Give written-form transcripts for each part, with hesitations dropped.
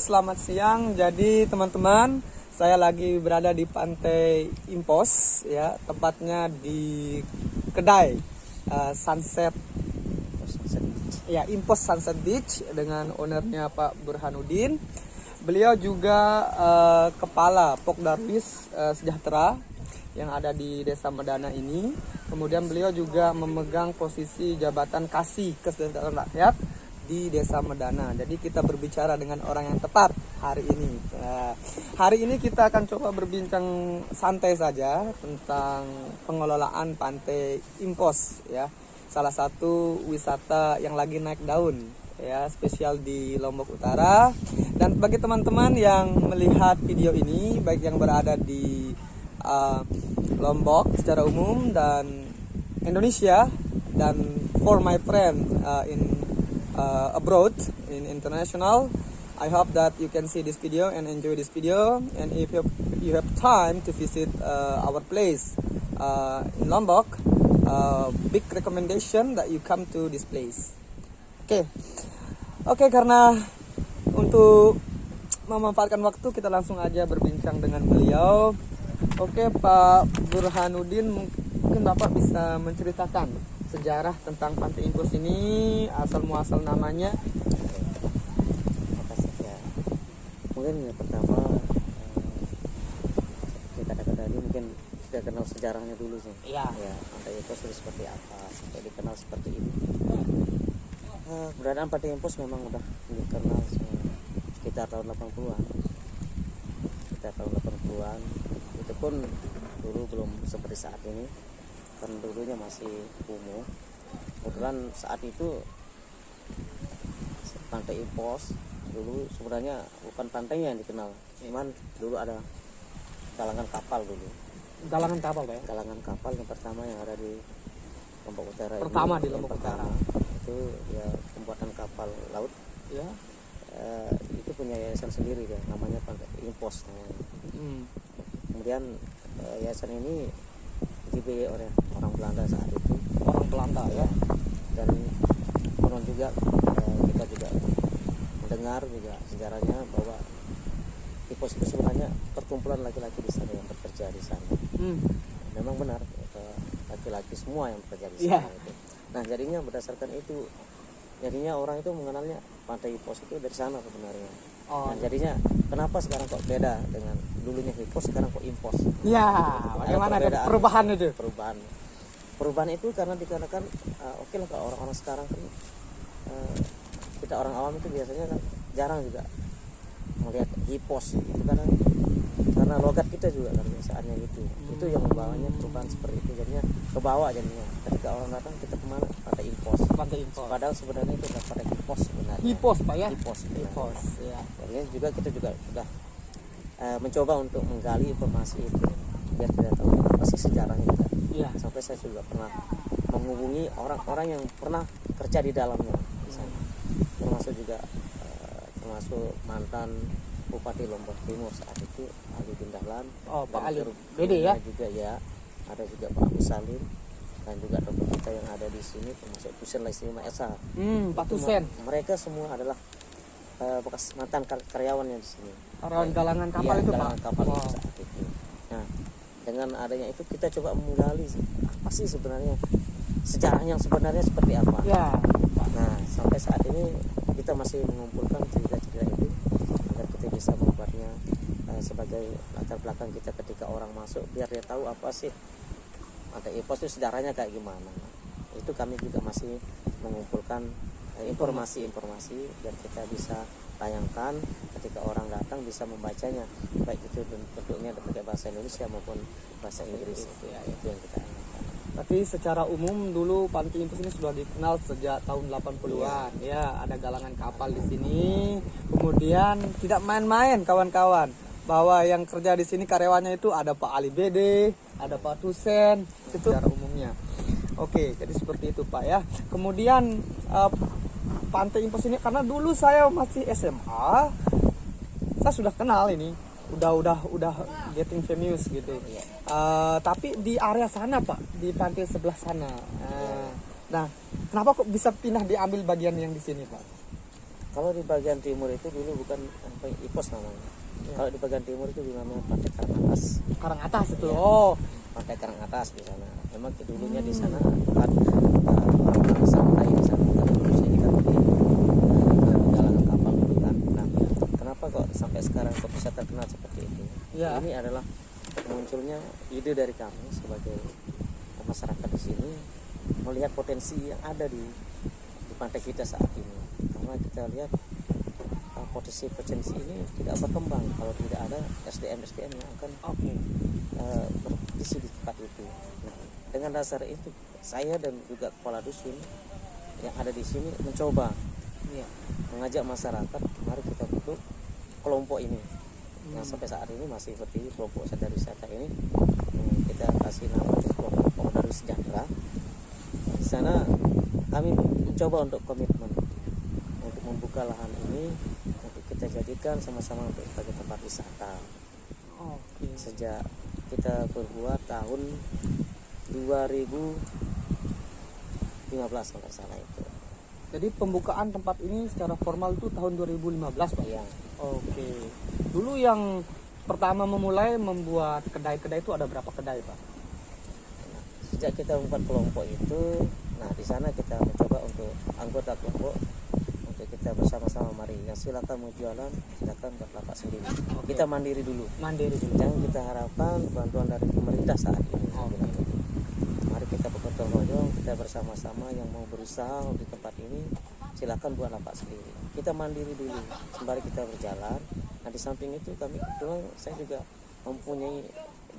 selamat siang. Jadi teman-teman, saya lagi berada di Pantai Impos, ya, tepatnya di kedai Sunset, ya, Impos Sunset Beach dengan ownernya Pak Burhanuddin. Beliau juga kepala Pok Darwis Sejahtera yang ada di Desa Medana ini. Kemudian beliau juga memegang posisi jabatan Kasih Kesejahteraan Rakyat di Desa Medana. Jadi kita berbicara dengan orang yang tepat hari ini. Hari ini kita akan coba berbincang santai saja tentang pengelolaan Pantai Impos, ya. Salah satu wisata yang lagi naik daun, ya, spesial di Lombok Utara. Dan bagi teman-teman yang melihat video ini, baik yang berada di Lombok secara umum dan Indonesia, dan for my friend in abroad, in international, I hope that you can see this video and enjoy this video. And if you have time to visit our place in Lombok, big recommendation that you come to this place. Oke, karena untuk memanfaatkan waktu, kita langsung aja berbincang dengan beliau. Oke, Pak Burhanuddin, mungkin Bapak bisa menceritakan sejarah tentang Pantai Impos ini, asal muasal namanya. Makasih ya. Mungkin yang pertama kata-kata ini mungkin kita kenal sejarahnya dulu sih. Iya. Ya, Pantai Impos itu seperti apa sampai dikenal seperti ini. Keberadaan Pantai Impos memang udah dikenal sekitar tahun 80-an. Itu pun dulu belum seperti saat ini. Kan dulunya masih kumuh. Kebetulan saat itu Pantai Impos dulu sebenarnya bukan pantainya yang dikenal, cuman dulu ada galangan kapal dulu. Galangan kapal, Pak, ya? Galangan kapal yang pertama yang ada di Lombok Utara. Pertama ini, di Lombok Utara. Itu ya pembuatan kapal laut. Ya. Itu punya yayasan sendiri ya, namanya Pantai Impos. Kemudian yayasan ini dibiayai oleh orang Belanda saat itu. Orang Belanda, ya. Dan konon juga kita juga mendengar juga sejarahnya bahwa Impos itu sebenarnya perkumpulan laki-laki di sana yang bekerja di sana. Memang benar, laki-laki semua yang bekerja di sana. Itu. Nah, jadinya berdasarkan itu, jadinya orang itu mengenalnya Pantai Impos itu dari sana sebenarnya. Dan jadinya kenapa sekarang kok beda dengan dulunya Impos, sekarang kok Impos? Ya, bagaimana ada perubahan itu? Perubahan itu karena dikarenakan oke lah, kalau orang-orang sekarang kan kita orang awam itu biasanya kan jarang juga melihat Impos itu karena logat kita juga kan biasaannya gitu. Itu yang membawanya perubahan seperti itu, jadinya kebawa jadinya ketika orang datang kita kemana, Pantai Impos. Padahal sebenarnya itu adalah Pantai Impos sebenarnya. Impos, Pak, ya? Impos, ya. Jadinya juga kita juga sudah mencoba untuk menggali informasi itu biar kita tahu apa sih sejarahnya kita. Ya. Sampai saya juga pernah menghubungi orang-orang yang pernah kerja di dalamnya, termasuk juga termasuk mantan Bupati Lombok Timur saat itu, Ali bin Dahlan. Pak Ali, Bede, ya? Juga ya, ada juga Pak Abu Salim dan juga dokter kita yang ada di sini, termasuk Tusen Laisima Esa. Pak Tusen. Mereka semua adalah bekas mantan karyawannya di sini. Karyawan galangan kapal, itu, galangan Pak. Kapal itu saat itu. Nah, dengan adanya itu kita coba menggali apa sih sebenarnya sejarahnya yang sebenarnya seperti apa. Ya. Nah, sampai saat ini kita masih mengumpulkan cerita-cerita itu agar kita bisa membuatnya sebagai latar belakang kita ketika orang masuk, biar dia tahu apa sih Pantai Impos itu sejarahnya kayak gimana. Itu kami juga masih mengumpulkan informasi-informasi biar kita bisa tayangkan ketika orang datang bisa membacanya, baik itu bentuknya pakai bahasa Indonesia maupun bahasa Inggris. Itu yang kita inginkan. Tapi secara umum dulu Pantai Impos ini sudah dikenal sejak tahun 80-an. Ya, ada galangan kapal di sini. Kemudian tidak main-main kawan-kawan, bahwa yang kerja di sini karyawannya itu ada Pak Ali Bede, ada Pak Tusen, itu secara umumnya. Oke, jadi seperti itu, Pak, ya. Kemudian Pantai Impos ini, karena dulu saya masih SMA, saya sudah kenal ini, udah getting famous gitu. Tapi di area sana, Pak, di pantai sebelah sana. Nah, kenapa kok bisa pindah diambil bagian yang di sini, Pak? Kalau di bagian timur itu dulu bukan apa Ipos namanya. Kalau di bagian timur itu namanya Pantai Karangatas. Karang atas itu. Ya. Oh, Pantai Karangatas di sana. Memang dulunya di sana tempat orang santai di sana. Karena dulu sini kan di jalan kapal dulu kan. Nah, kenapa kok sampai sekarang kok bisa terkenal seperti itu? Ya. Ini adalah munculnya ide dari kami sebagai masyarakat di sini melihat potensi yang ada di pantai kita saat ini. Karena kita lihat potensi ini tidak berkembang kalau tidak ada SDM yang akan berisi di tempat itu. Nah, dengan dasar itu saya dan juga kepala dusun yang ada di sini mencoba mengajak masyarakat, mari kita bentuk kelompok ini. Yang sampai saat ini masih berdiri kelompok sadar wisata ini. Kita kasih nama kelompok Pengendara Sejahtera. Di sana kami mencoba untuk komitmen untuk membuka lahan ini untuk kita jadikan sama-sama sebagai tempat wisata. Sejak kita berbuat tahun 2015 kalau salah itu. Jadi pembukaan tempat ini secara formal itu tahun 2015, Pak. Iya. Oke. Dulu yang pertama memulai membuat kedai-kedai itu ada berapa kedai, Pak? Sejak kita membuat kelompok itu, nah di sana kita mencoba untuk anggota kelompok untuk kita bersama-sama mari yang silakan mau jualan silakan berlapak sendiri. Kita mandiri dulu. Jangan kita harapkan bantuan dari pemerintah saat ini. Mari kita bergotong royong, kita bersama-sama yang mau berusaha di tempat ini silakan buat lapak sendiri. Kita mandiri dulu sembari kita berjalan. Nah di samping itu kami kebetulan saya juga mempunyai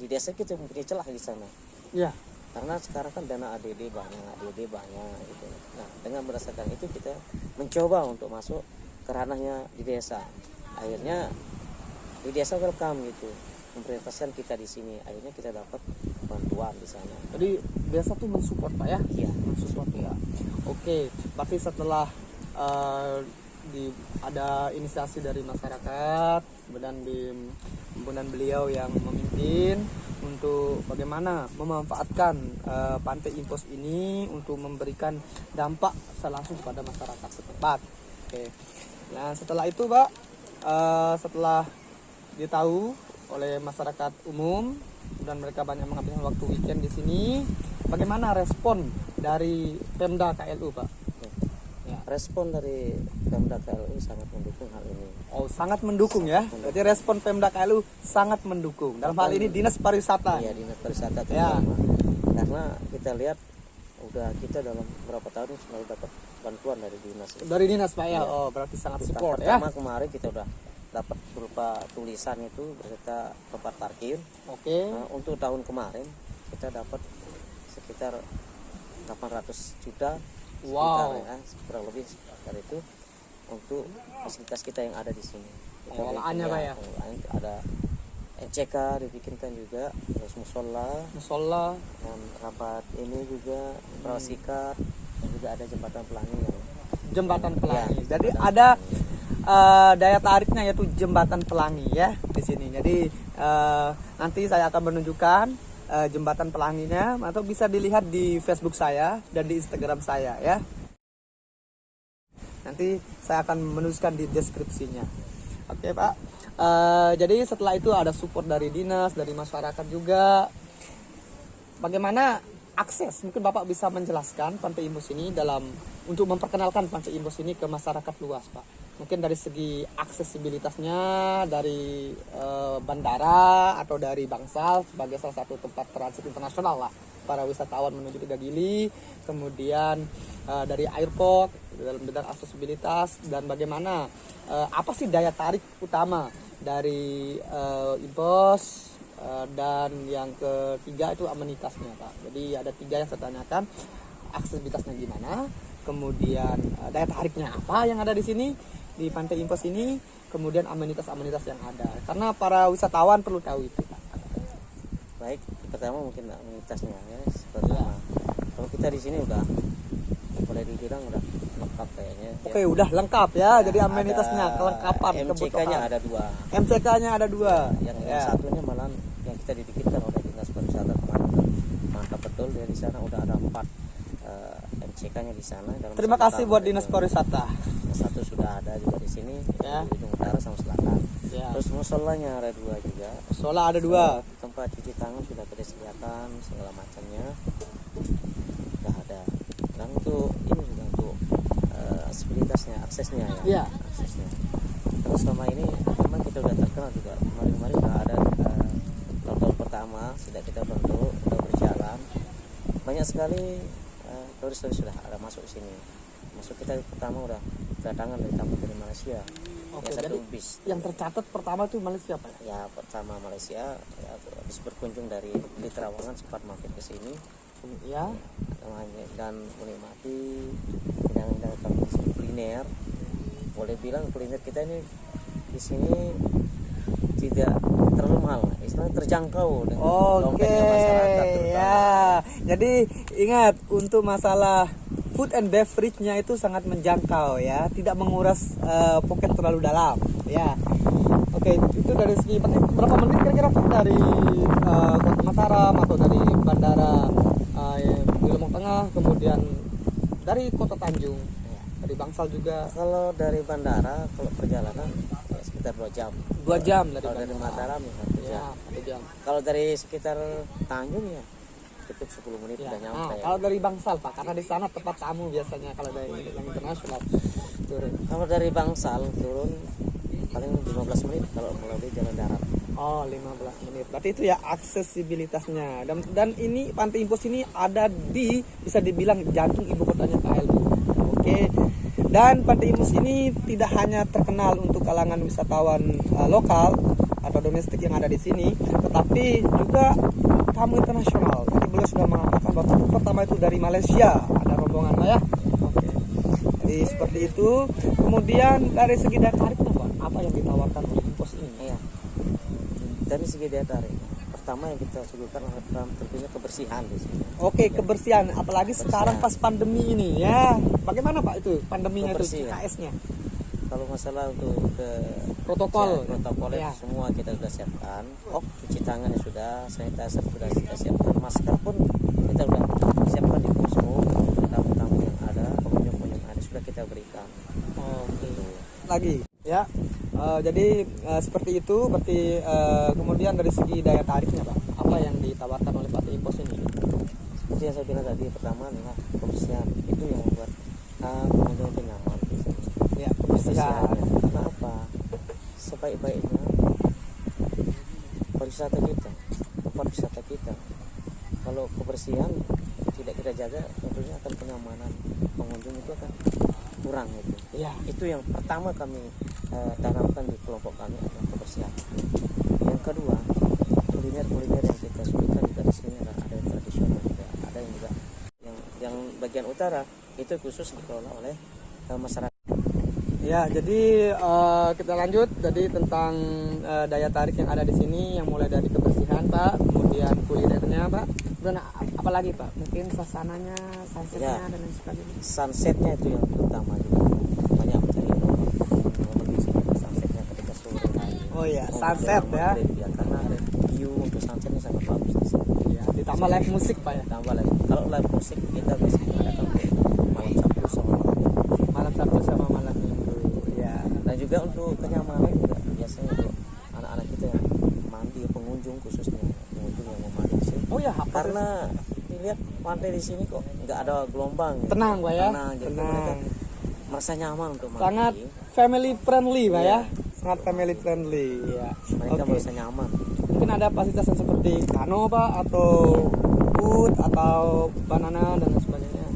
di desa kita mempunyai celah di sana. Iya. Karena sekarang kan dana ADD banyak gitu. Nah dengan berdasarkan itu kita mencoba untuk masuk ke ranahnya di desa. Akhirnya di desa welcome gitu, memprioritaskan kita di sini. Akhirnya kita dapat bantuan di sana. Jadi desa tuh mensupport, Pak ya? Iya. Mensupport ya. Oke. Berarti setelah ada inisiasi dari masyarakat, kemudian beliau yang memimpin untuk bagaimana memanfaatkan Pantai Impos ini untuk memberikan dampak langsung kepada masyarakat setempat. Oke. Nah setelah itu, Pak, setelah ditahu oleh masyarakat umum dan mereka banyak menghabiskan waktu weekend di sini, bagaimana respon dari Pemda KLU, Pak? Respon dari Pemda KLU sangat mendukung hal ini. Oh, sangat mendukung ya. Jadi respon Pemda KLU sangat mendukung. Dalam hal ini Dinas Pariwisata. Iya, Dinas Pariwisata ya. Karena kita lihat kita dalam beberapa tahun selalu dapat bantuan dari dinas. Dari dinas, Pak ya. Oh, berarti sangat support ya. Pertama kemarin kita udah dapat berupa tulisan itu beserta tempat parkir. Oke. Nah, untuk tahun kemarin kita dapat sekitar 800 juta. Wow. Ya, kurang lebih dari itu untuk fasilitas kita yang ada di sini. Pengelolaannya, Pak ya. Ada NCK dibikinkan juga, terus musola, dan rapat ini juga perasikat, dan juga ada jembatan pelangi. Jembatan pelangi. Ya, jadi ada daya tariknya yaitu jembatan pelangi ya di sini. Jadi nanti saya akan menunjukkan jembatan pelanginya atau bisa dilihat di Facebook saya dan di Instagram saya ya. Nanti saya akan menuliskan di deskripsinya. Oke, Pak. Jadi setelah itu ada support dari dinas, dari masyarakat juga. Bagaimana akses? Mungkin Bapak bisa menjelaskan Pantai Impos ini untuk memperkenalkan Pantai Impos ini ke masyarakat luas, Pak. Mungkin dari segi aksesibilitasnya, dari bandara atau dari Bangsal sebagai salah satu tempat transit internasional lah para wisatawan menuju ke Gili, kemudian dari airport dalam bidang aksesibilitas dan bagaimana apa sih daya tarik utama dari Impos, dan yang ketiga itu amenitasnya, Pak. Jadi ada 3 yang saya tanyakan, aksesibilitasnya gimana, kemudian daya tariknya apa yang ada di sini di Pantai Impos ini, kemudian amenitas yang ada, karena para wisatawan perlu tahu itu, Pak. Baik, pertama mungkin amenitasnya ya. Pertama, kalau kita di sini udah boleh dibilang udah lengkap kayaknya. Oke, udah lengkap ya. Jadi amenitasnya, kelengkapan, MCK-nya ada 2. MCK-nya ada 2. Yang satunya malah yang kita dibikinkan oleh Dinas Pariwisata kemarin. Mantap betul ya, di sana udah ada 4 MCK-nya di sana. Dalam Terima satu kasih tahun buat ada Dinas itu. Pariwisata. Satu sudah ada juga di sini, Ya. di ujung utara sama selatan. Ya. Terus musolanya ada 2 juga. Soalnya ada 2. Tempat cuci tangan sudah kita sediakan segala macamnya sudah ada. Dan untuk ini juga untuk fasilitasnya, aksesnya ya. Iya. Aksesnya. Terus selama ini memang kita udah terkenal juga. Kemarin-kemarin udah ada tahun pertama sudah kita bentuk, udah berjalan. Banyak sekali turis-turis sudah ada masuk sini. Masuk kita pertama udah kedatangan dari Malaysia. Oke, Ya, satu jadi bis. yang tercatat pertama itu Malaysia Pak. Ya pertama Malaysia ya, habis berkunjung dari Terawangan sempat mampir ke sini Ya. dan menikmati hidangan-hidangan kuliner. Boleh bilang kuliner kita ini di sini tidak terlalu mahal, istilahnya terjangkau dengan Oke, dompetnya masyarakat terutama. ya. Jadi ingat untuk masalah food and beverage-nya itu sangat menjangkau ya, tidak menguras poket terlalu dalam ya. Oke, itu dari segi berapa menit kira-kira Pak dari Kota Mataram atau dari bandara di Lombok Tengah, kemudian dari Kota Tanjung, dari Bangsal juga. Kalau dari bandara, kalau perjalanan ya, sekitar 2 jam. 2 jam dari Kalau dari bandara. Mataram ya 1 jam. Ya, 1 jam. Kalau dari sekitar Tanjung ya cukup 10 menit Ya. udah Nah, nyampe. kalau dari Bangsal Pak, karena di sana tempat tamu biasanya kalau dari yang internasional turun. Kalau dari Bangsal turun paling 15 menit kalau melalui jalan darat. Oh, 15 menit. Berarti itu ya aksesibilitasnya. Dan ini Pantai Impos ini ada di, bisa dibilang jantung ibu kotanya KL. Oke. Dan Pantai Impos ini tidak hanya terkenal untuk kalangan wisatawan lokal atau domestik yang ada di sini, tetapi juga tamu internasional. Jadi beliau sudah mengatakan bahwa tamu pertama itu dari Malaysia, ada rombongan Pak ya. Oke. Jadi seperti itu. Kemudian dari segi daya tariknya Pak, apa yang ditawarkan oleh Impos ini? Iya. Dari segi daya tarik, pertama yang kita suguhkan adalah tentunya kebersihan di sini. Oke, kebersihan, apalagi sekarang pas pandemi ini ya. Bagaimana Pak itu pandeminya itu Kebersihan. KS-nya? Kalau masalah untuk Protokol. protokolnya Ya. semua kita sudah siapkan. Cuci tangannya sudah, sanitizer sudah kita siapkan, masker pun kita sudah siapkan di posko. Tamu-tamu yang ada, pengunjung-pengunjung yang ada sudah kita berikan. Oke. Lagi ya. Jadi seperti itu. Berarti kemudian dari segi daya tariknya Pak, apa yang ditawarkan oleh Pantai Impos ini? Seperti yang saya bilang tadi, pertama adalah kebersihan. Itu yang membuat pengunjung itu nyaman di sini. Ya, kebersihan. Karena apa? Sebaik-baiknya pariwisata kita, tempat wisata kita, kalau kebersihan tidak kita jaga, tentunya akan kenyamanan pengunjung itu akan kurang itu. Ya. Itu yang pertama kami tanamkan di kelompok kami adalah kebersihan. Yang kedua, kuliner-kuliner yang kita suguhkan juga di sini ada yang tradisional juga, ada yang juga yang bagian utara itu khusus dikelola oleh masyarakat. Ya, jadi kita lanjut jadi tentang daya tarik yang ada di sini, yang mulai dari kebersihan Pak, kemudian kulinernya Pak, dan apalagi Pak, mungkin suasananya, sunsetnya Ya. dan lain sebagainya. Sunsetnya itu yang utama juga, banyak mencari momen di sini sunsetnya ketika sore hari. Oh iya, Momen sunset yang ya. maghrib, ya, karena ada view untuk sunsetnya sangat bagus di sini. Ya, ditambah live musik Pak ya. Tambah lagi, kalau live musik kita biasanya adakan malam Sabtu sama malam Minggu. Malam Sabtu sama malam Minggu. Ya. Dan juga untuk kenyamanan juga biasanya untuk anak-anak kita yang mandi, pengunjung khususnya pengunjung yang mau mandi di sini. Oh ya, apa Karena dilihat pantai di sini kok nggak ada gelombang. Gitu. tenang Pak ya. Tenang, jadi Tenang. mereka merasa nyaman untuk mandi. Sangat family friendly Pak ya. Iya. Sangat family friendly ya. Mereka Oke. merasa nyaman. Mungkin ada fasilitas yang seperti kano Pak, atau boat atau banana dan lain sebagainya.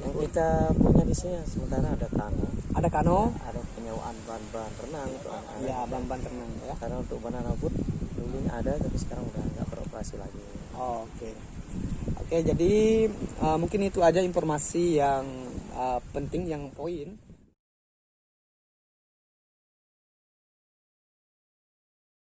Yang kita punya di sini sementara ada kano, Ada kano? ada penyewaan bahan-bahan renang untuk anak-anak. Ya, ban-ban tenang ya. Karena untuk banana boat dulu ada tapi sekarang udah nggak beroperasi lagi. Oke. Oke, jadi mungkin itu aja informasi yang penting, yang poin